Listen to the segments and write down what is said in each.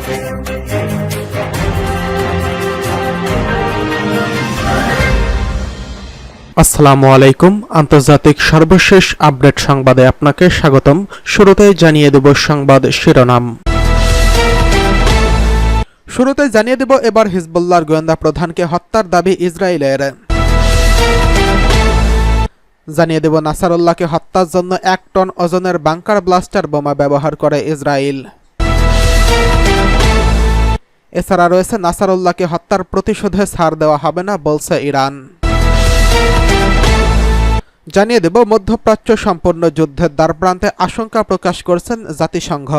আসসালামু আলাইকুম। আন্তর্জাতিক সর্বশেষ আপডেট সংবাদে আপনাকে স্বাগতম। শুরুতেই জানিয়ে দেব সংবাদ শিরোনাম। শুরুতেই জানিয়ে দেব এবার হিজবুল্লাহর গোয়েন্দা প্রধানকে হত্যার দাবি ইসরায়েলের। জানিয়ে দেব নাসারুল্লাহকে হত্যার জন্য 1 টন ওজনের বাংকার ব্লাস্টার বোমা ব্যবহার করে ইসরায়েল। এছাড়া রয়েছে নাসারুল্লাহকে হত্যার প্রতিশোধে ছাড় দেওয়া হবে না বলছে ইরান। জানিয়ে দেব মধ্যপ্রাচ্য সম্পূর্ণ যুদ্ধের দ্বারপ্রান্তে আশঙ্কা প্রকাশ করছেন জাতিসংঘ।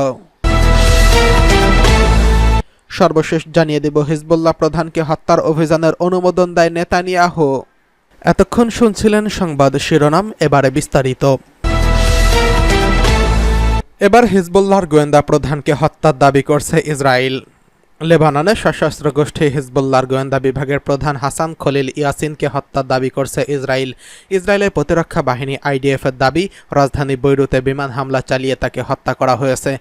সর্বশেষ জানিয়ে দেব হিজবুল্লাহ প্রধানকে হত্যার অভিযানের অনুমোদন দেয় নেতানিয়াহু। এতক্ষণ শুনছিলেন সংবাদ শিরোনাম, এবারে বিস্তারিত। এবার হিজবুল্লাহর গোয়েন্দা প্রধানকে হত্যার দাবি করছে ইসরায়েল। লেবাননে সশস্ত্র গোষ্ঠী হিজবুল্লাহর গোয়েন্দা বিভাগের প্রধান হাসান খলিল ইয়াসিনকে হত্যার দাবি করছে ইসরায়েল। ইসরায়েলের প্রতিরক্ষা বাহিনী আইডিএফের দাবি, রাজধানী বৈরুতে বিমান হামলা চালিয়ে তাকে হত্যা করা হয়েছে।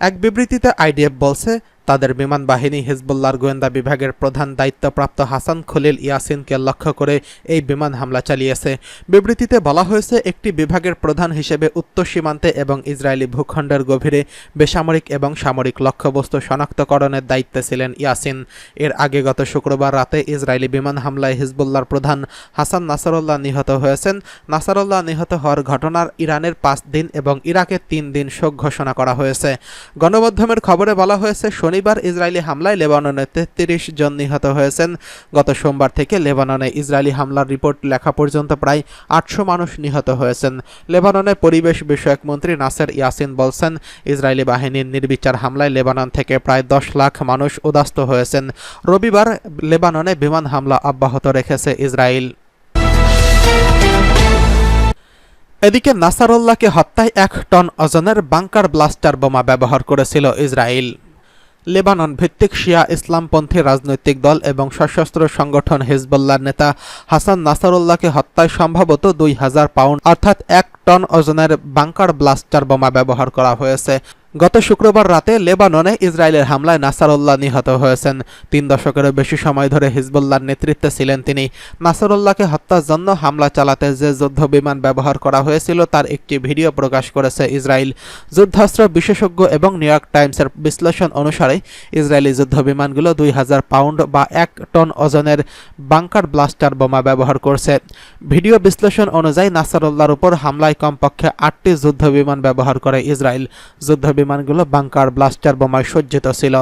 এক বিবৃতিতে আইডিএফ বলছে, তাদের বিমান বাহিনী হিজবুল্লাহর গোয়েন্দা বিভাগের প্রধান দায়িত্বপ্রাপ্ত হাসান খলিল ইয়াসিনকে লক্ষ্য করে এই বিমান হামলা চালিয়েছে। বিবৃতিতে বলা হয়েছে, একটি বিভাগের প্রধান হিসেবে উত্তর সীমান্তে এবং ইসরায়েলি ভূখণ্ডের গভীরে বেসামরিক এবং সামরিক লক্ষ্যবস্তু শনাক্তকরণের দায়িত্বে ছিলেন ইয়াসিন। এর আগে গত শুক্রবার রাতে ইসরায়েলি বিমান হামলায় হিজবুল্লাহর প্রধান হাসান নাসারুল্লাহ নিহত হয়েছেন। নাসারুল্লাহ নিহত হওয়ার ঘটনার ইরানের 5 দিন এবং ইরাকের 3 দিন শোক ঘোষণা করা হয়েছে। গণমাধ্যমের খবরে বলা হয়েছে, শনিবার ইসরায়েলি হামলায় লেবাননে 33 জন নিহত হয়েছেন। গত সোমবার থেকে লেবাননে ইসরায়েলি হামলার রিপোর্ট লেখা পর্যন্ত প্রায় 800 মানুষ নিহত হয়েছেন। লেবাননের পরিবেশ বিষয়ক মন্ত্রী নাসের ইয়াসিন বলছেন, ইসরায়েলি বাহিনীর নির্বিচার হামলায় লেবানন থেকে প্রায় 10 লাখ মানুষ উদ্বাস্তু হয়েছেন। রবিবার লেবাননে বিমান হামলা অব্যাহত রেখেছে ইসরায়েল। এদিকে নাসারুল্লাহকে হত্যায় 1 টন ওজনের বাংকার ব্লাস্টার বোমা ব্যবহার করেছিল ইসরায়েল। লেবানন ভিত্তিক শিয়া ইসলামপন্থী রাজনৈতিক দল এবং সশস্ত্র সংগঠন হিজবুল্লাহর নেতা হাসান নাসারুল্লাহকে হত্যায় সম্ভবত 2000 পাউন্ড অর্থাৎ 1 টন ওজনের বাংকার ব্লাস্টার বোমা ব্যবহার করা হয়েছে। গত শুক্রবার রাতে লেবাননে ইসরায়েলের হামলায় নাসারুল্লাহ নিহত হয়েছেন। 3 দশকেরও বেশি সময় ধরে হিজবুল্লাহর নেতৃত্বে ছিলেন তিনি। নাসারুল্লাহকে হত্যার জন্য হামলা চালাতে যে যুদ্ধ বিমান ব্যবহার করা হয়েছিল তার একটি ভিডিও প্রকাশ করেছে ইসরায়েল। যুদ্ধাস্ত্র বিশেষজ্ঞ এবং নিউ ইয়র্ক টাইমসের বিশ্লেষণ অনুসারে ইসরায়েলি যুদ্ধ বিমানগুলো 2000 পাউন্ড বা 1 টন ওজনের বাংকার ব্লাস্টার বোমা ব্যবহার করছে। ভিডিও বিশ্লেষণ অনুযায়ী নাসারুল্লাহর উপর হামলায় কমপক্ষে 8টি যুদ্ধ বিমান ব্যবহার করে ইসরায়েল। যুদ্ধ বিমানগুলো বাংকার ব্লাস্টার বোমায় সজ্জিত ছিল।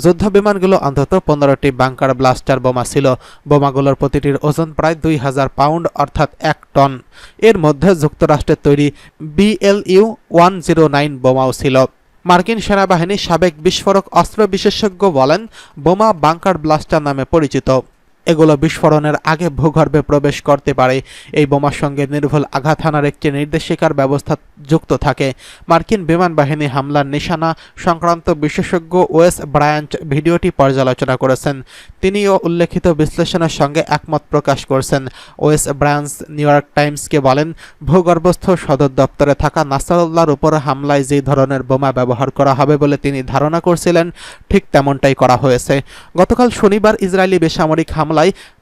যুদ্ধ বিমানগুলো অন্তত 15টি বাংকার ব্লাস্টার বোমা ছিল। বোমাগুলোর প্রতিটির ওজন প্রায় 2000 পাউন্ড অর্থাৎ 1 টন। এর মধ্যে যুক্তরাষ্ট্রের তৈরি BLU-109 বোমাও ছিল। মার্কিন সেনাবাহিনীর সাবেক বিস্ফোরক অস্ত্র বিশেষজ্ঞ বলেন, বোমা বাংকার ব্লাস্টার নামে পরিচিত। এগুলো বিস্ফোরণের আগে ভূগর্ভে প্রবেশ করতে পারে। এই বোমার সঙ্গে নির্ভুল আঘাত হানার একটি নির্দেশিকার ব্যবস্থা যুক্ত থাকে। মার্কিন বিমান বাহিনী হামলার নিশানা সংক্রান্ত বিশেষজ্ঞ ওয়েস ব্রায়ান্ট ভিডিওটি পর্যালোচনা করেছেন। তিনিও উল্লেখিত বিশ্লেষণের সঙ্গে একমত প্রকাশ করছেন। ওয়েস ব্রায়ান্স নিউ ইয়র্ক টাইমসকে বলেন, ভূগর্ভস্থ সদর দপ্তরে থাকা নাসারুল্লাহর উপর হামলায় যে ধরনের বোমা ব্যবহার করা হবে বলে তিনি ধারণা করছিলেন ঠিক তেমনটাই করা হয়েছে। গতকাল শনিবার ইসরায়েলি বেসামরিক হামলা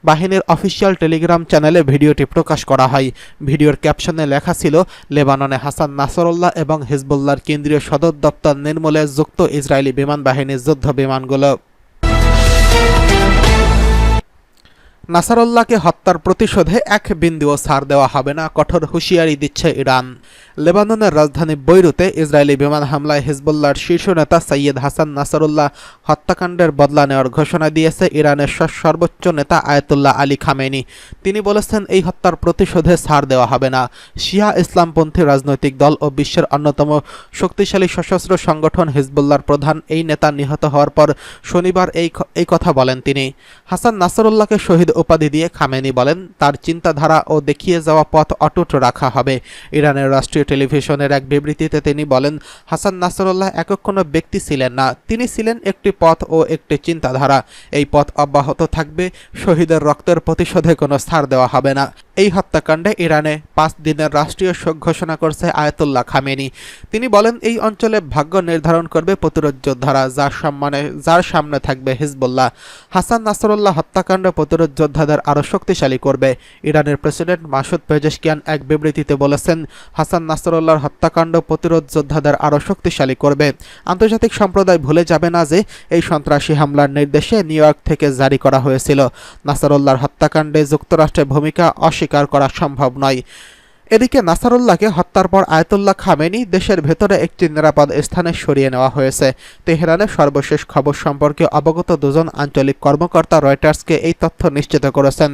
বাহিনীর অফিসিয়াল টেলিগ্রাম চ্যানেলে ভিডিওটি প্রকাশ করা হয়। ভিডিওর ক্যাপশনে লেখা ছিল, লেবাননে হাসান নাসারুল্লাহ এবং হিজবুল্লাহর কেন্দ্রীয় সদর দপ্তর নির্মূলে যুক্ত ইসরায়েলি বিমান বাহিনীর যুদ্ধ বিমানগুলো। নাসারুল্লাহকে হত্যার প্রতিশোধে 1 বিন্দুও ছাড় দেওয়া হবে না, কঠোর হুঁশিয়ারি দিচ্ছে ইরান। লেবাননের রাজধানী বৈরুতে ইসরায়েলি বিমান হামলায় হিজবুল্লাহর শীর্ষ নেতা সৈয়দ হাসান নাসারুল্লাহ হত্যাকাণ্ডের বদলা নেওয়ার ঘোষণা দিয়েছে ইরানের সর্বোচ্চ নেতা আয়াতুল্লাহ আলী খামেনি। তিনি বলেছেন, এই হত্যার প্রতিশোধে ছাড় দেওয়া হবে না। শিয়া ইসলামপন্থী রাজনৈতিক দল ও বিশ্বের অন্যতম শক্তিশালী সশস্ত্র সংগঠন হিজবুল্লাহর প্রধান এই নেতা নিহত হওয়ার পর শনিবার এই কথা বলেন তিনি। হাসান নাসারুল্লাহকে শহীদ উপাধি দিয়ে খামেনি বলেন, তার চিন্তাধারা ও দেখিয়ে যাওয়া পথ অটুট রাখা হবে। ইরানের রাষ্ট্রীয় টেলিভিশনের এক বিবৃতিতে তিনি বলেন, হাসান নাসরুল্লাহ একক কোনো ব্যক্তি ছিলেন না, তিনি ছিলেন একটি পথ ও একটি চিন্তাধারা। এই পথ অব্যাহত থাকবে, শহীদের রক্তের প্রতিশোধে কোনো ছাড় দেওয়া হবে না। এই হত্যাকাণ্ডে ইরানে 5 দিনের রাষ্ট্রীয় শোক ঘোষণা করছে আয়াতুল্লাহ খামেনি। তিনি বলেন, এই অঞ্চলে ভাগ্য নির্ধারণ করবে প্রতিরোধ যোদ্ধারা, যার সামনে থাকবে হিজবুল্লাহ। হাসান নাসরুল্লাহ হত্যাকাণ্ড প্রতিরোধ যোদ্ধাদের আরও শক্তিশালী করবে। ইরানের প্রেসিডেন্ট মাসুদ পেজেশকিয়ান এক বিবৃতিতে বলেছেন, হাসান নাসরুল্লাহর হত্যাকাণ্ড প্রতিরোধ যোদ্ধাদের আরও শক্তিশালী করবে। আন্তর্জাতিক সম্প্রদায় ভুলে যাবে না যে এই সন্ত্রাসী হামলার নির্দেশে নিউ ইয়র্ক থেকে জারি করা হয়েছিল। নাসরুল্লাহর হত্যাকাণ্ডে যুক্তরাষ্ট্রের ভূমিকা অস্বীকার করা সম্ভব নয়। এদিকে নাসরুল্লাহকে হত্যার পর আয়াতুল্লাহ খামেনি দেশের ভেতরে একটি নিরাপদ স্থানে সরিয়ে নেওয়া হয়েছে। তেহরানের সর্বশেষ খবর সম্পর্কে অবগত দুজন আঞ্চলিক কর্মকর্তা রয়টার্সকে এই তথ্য নিশ্চিত করেছেন।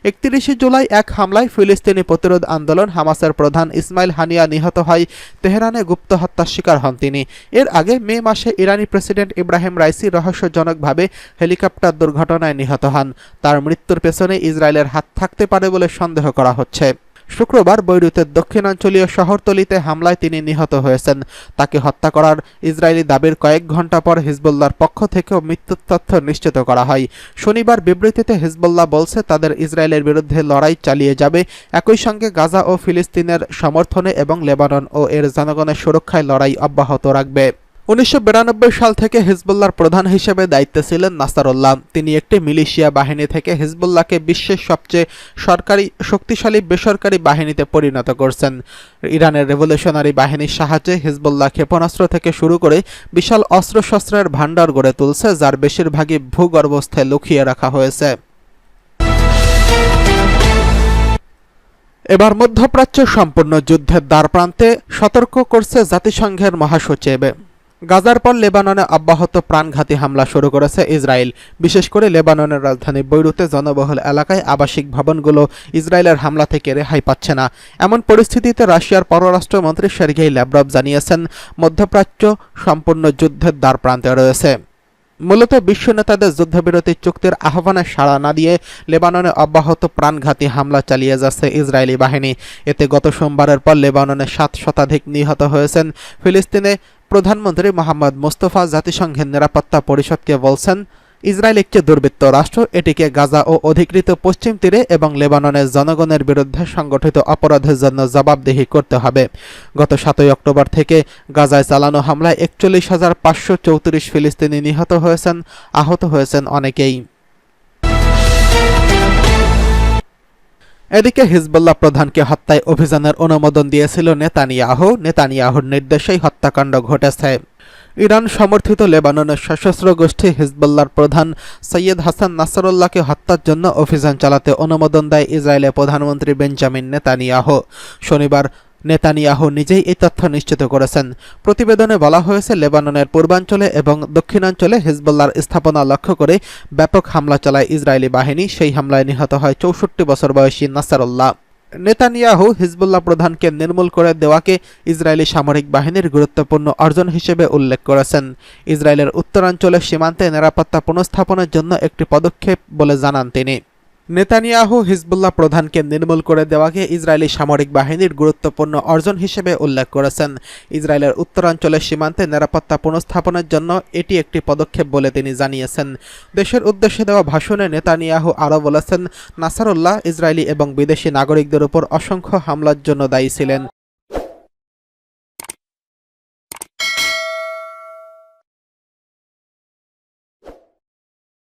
31 জুলাই এক হামলায় ফিলিস্তিনি প্রতিরোধ আন্দোলন হামাসের প্রধান ইসমাইল হানিয়া নিহত হয়। তেহরানে গুপ্ত হত্যার শিকার হন তিনি। এর আগে মে মাসে ইরানি প্রেসিডেন্ট ইব্রাহিম রাইসি রহস্যজনকভাবে হেলিকপ্টার দুর্ঘটনায় নিহত হন। তার মৃত্যুর পেছনে ইসরায়েলের হাত থাকতে পারে বলে সন্দেহ করা হচ্ছে। শুক্রবার বৈরুতের দক্ষিণাঞ্চলীয় শহরতলিতে হামলায় তিনি নিহত হয়েছেন। তাকে হত্যা করার ইসরায়েলি দাবির কয়েক ঘণ্টা পর হিজবুল্লাহর পক্ষ থেকেও মৃত্যুর তথ্য নিশ্চিত করা হয়। শনিবার বিবৃতিতে হিজবুল্লাহ বলছে, তাদের ইসরায়েলের বিরুদ্ধে লড়াই চালিয়ে যাবে, একই সঙ্গে গাজা ও ফিলিস্তিনের সমর্থনে এবং লেবানন ও এর জনগণের সুরক্ষায় লড়াই অব্যাহত রাখবে। 1992 সাল থেকে হিজবুল্লাহর প্রধান হিসেবে দায়িত্বে ছিলেন নাসারুল্লাহ। তিনি একটি মিলিশিয়া বাহিনী থেকে হিজবুল্লাহকে বিশ্বের সবচেয়ে শক্তিশালী বেসরকারি বাহিনীতে পরিণত করছেন। ইরানের রেভলিউশনারি বাহিনীর সাহায্যে হিজবুল্লাহ ক্ষেপণাস্ত্র থেকে শুরু করে বিশাল অস্ত্রশস্ত্রের ভাণ্ডার গড়ে তুলছে, যার বেশিরভাগই ভূগর্ভস্থে লুকিয়ে রাখা হয়েছে। এবার মধ্যপ্রাচ্য সম্পূর্ণ যুদ্ধের দ্বারপ্রান্তে, সতর্ক করছে জাতিসংঘের মহাসচিব। গাজার পর লেবাননে অব্যাহত প্রাণঘাতী হামলা শুরু করেছে ইসরায়েল। বিশেষ করে লেবাননের রাজধানী বৈরুতে জনবহুল এলাকায় আবাসিক ভবনগুলো ইসরায়েলের হামলা থেকে রেহাই পাচ্ছে না। এমন পরিস্থিতিতে রাশিয়ার পররাষ্ট্রমন্ত্রী সের্গেই ল্যাভরভ জানিয়েছেন, মধ্যপ্রাচ্য সম্পূর্ণ যুদ্ধের দ্বারপ্রান্তে রয়েছে। মূলত বিশ্ব নেতাদের যুদ্ধবিরতি চুক্তির আহ্বানে সাড়া না দিয়ে লেবাননে অব্যাহত প্রাণঘাতী হামলা চালিয়ে যাচ্ছে ইসরায়েলি বাহিনী। এতে গত সোমবারের পর লেবাননে 7 শতাধিক নিহত হয়েছেন। ফিলিস্তিনে প্রধানমন্ত্রী মোহাম্মদ মুস্তফা জাতিসংঘের নিরাপত্তা পরিষদকে বলছেন, ইসরায়েল একটি দুর্বৃত্ত রাষ্ট্র, এটিকে গাজা ও অধিকৃত পশ্চিম তীরে এবং লেবাননের জনগণের বিরুদ্ধে সংগঠিত অপরাধের জন্য জবাবদিহি করতে হবে। গত 7 অক্টোবর থেকে গাজায় চালানো হামলায় 41,534 ফিলিস্তিনি নিহত হয়েছেন, আহত হয়েছেন অনেকেই। এদিকে হিজবুল্লাহ প্রধানকে হত্যায় অভিযানের অনুমোদন দিয়েছিল নেতানিয়াহুর নির্দেশেই হত্যাকাণ্ড ঘটেছে। ইরান সমর্থিত লেবাননের সশস্ত্র গোষ্ঠী হিজবুল্লাহর প্রধান সৈয়দ হাসান নাসরুল্লাহকে হত্যার জন্য অভিযান চালাতে অনুমোদন দেয় ইসরায়েলের প্রধানমন্ত্রী বেঞ্জামিন নেতানিয়াহু। শনিবার নেতানিয়াহু নিজেই এই তথ্য নিশ্চিত করেছেন। প্রতিবেদনে বলা হয়েছে, লেবাননের পূর্বাঞ্চলে এবং দক্ষিণাঞ্চলে হিজবুল্লাহর স্থাপনা লক্ষ্য করে ব্যাপক হামলা চালায় ইসরায়েলি বাহিনী। সেই হামলায় নিহত হয় 64 বছর বয়সী নাসরুল্লাহ। নেতানিয়াহু হিজবুল্লাহ প্রধানকে নির্মূল করে দেওয়াকে ইসরায়েলি সামরিক বাহিনীর গুরুত্বপূর্ণ অর্জন হিসেবে উল্লেখ করেছেন। ইসরায়েলের উত্তরাঞ্চলের সীমান্তে নিরাপত্তা পুনঃস্থাপনের জন্য একটি পদক্ষেপ বলে জানান তিনি। নেতানিয়াহু হিজবুল্লাহ প্রধানকে নির্মূল করে দেওয়াকে ইসরায়েলি সামরিক বাহিনীর গুরুত্বপূর্ণ অর্জন হিসেবে উল্লেখ করেছেন। ইসরায়েলের উত্তরাঞ্চলের সীমান্তে নিরাপত্তা পুনঃস্থাপনের জন্য এটি একটি পদক্ষেপ বলে তিনি জানিয়েছেন। দেশের উদ্দেশ্যে দেওয়া ভাষণে নেতানিয়াহু আরও বলেছেন, নাসারুল্লাহ ইসরায়েলি এবং বিদেশি নাগরিকদের উপর অসংখ্য হামলার জন্য দায়ী ছিলেন।